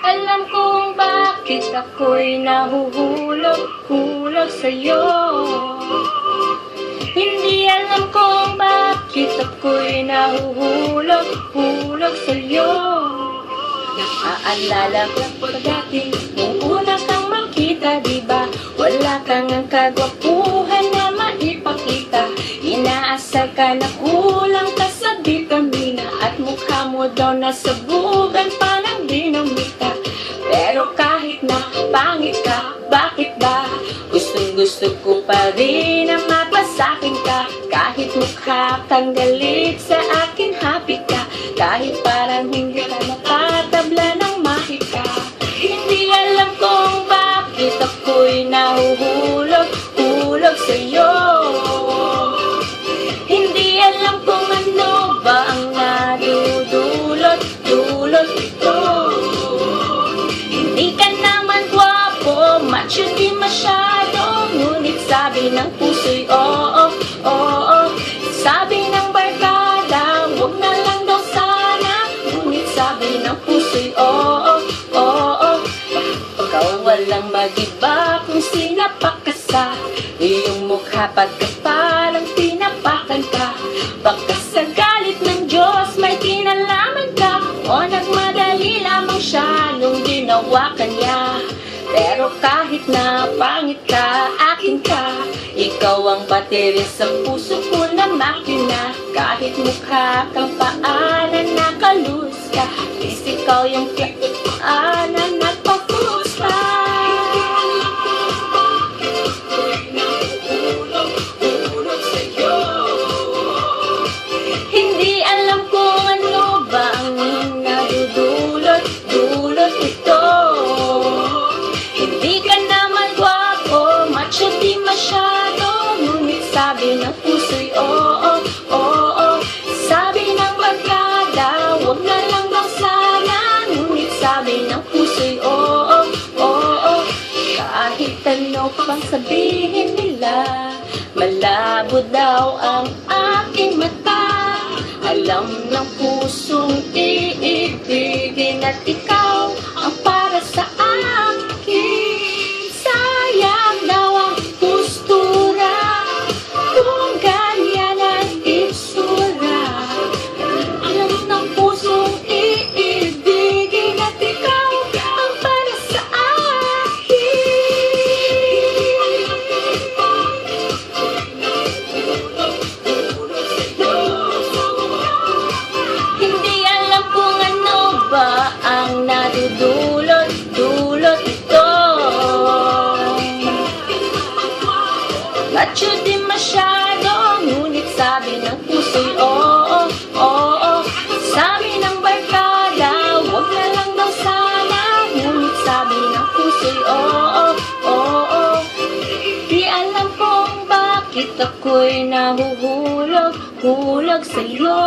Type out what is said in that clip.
alam kung bakit ako'y nahuhulog-hulog sa'yo. Hindi alam kung bakit ako'y nahuhulog-hulog sa'yo. Naaalala ko pa dati, nung una kang makita, diba? Wala kang ang kagwapuhan na maipakita. Inaasar ka na kulang ka sa bitamina, at mukha mo daw nasabugan pa ng dinamita. Pero kahit na pangit ka, bakit ba? Gustong-gusto ko pa rin na mapasakin ka. Kahit mukha kang galit, sa akin happy ka. Kahit parang hindi ka natatabla ng mahika. Hindi alam kung bakit ako'y nahuhulog-hulog sa'yo. Hindi alam kung ano ba ang nadudulot-dulot ito. Hindi ka naman gwapo, macho di masyado, ngunit sabi ng puso'y oo, oo. Sabi ng barkada, huwag na lang daw sana, ngunit sabi ng puso'y oo, oo. Ikaw walang mag-iba kung sinapak ka sa iyong mukha, pagka parang tinapakan ka. Baka sa galit ng Diyos may kinalaman ka, o nagmadali lamang siya nung ginawa ka niya. Pero kahit na pangit ka, akin ka. Ikaw ang baterya sa puso ko na makina. Kahit mukha kang paanan, nakalus ka. Is ikaw yung paanan, nagpa-fuse pa. Hindi alam kung ano ba ang nadudulot-dulot ito. Hindi ka naman gwapo, macho di masyado, ngunit sabi ng puso'y oo, oo. Sabi ng barkada, huwag na lang daw sana, ngunit sabi ng puso'y oo, oo. Kahit ano pang sabihin nila, malabo daw ang aking mata. Alam ng pusong iibigin at ikaw ang para sa akin. Sayang daw ang postura kung ganyan ang itsura. Alam ng pusong iibigin at ikaw ang para sa akin. Hindi alam kung ano ba ang nadudulot-dulot ito. Macho di masyado, ngunit sabi ng puso'y oo, oo. Sabi ng barkada, huwag na lang daw sana, ngunit sabi ng puso'y oo, oo. Di alam kung bakit ako'y nahuhulog-hulog sa'yo.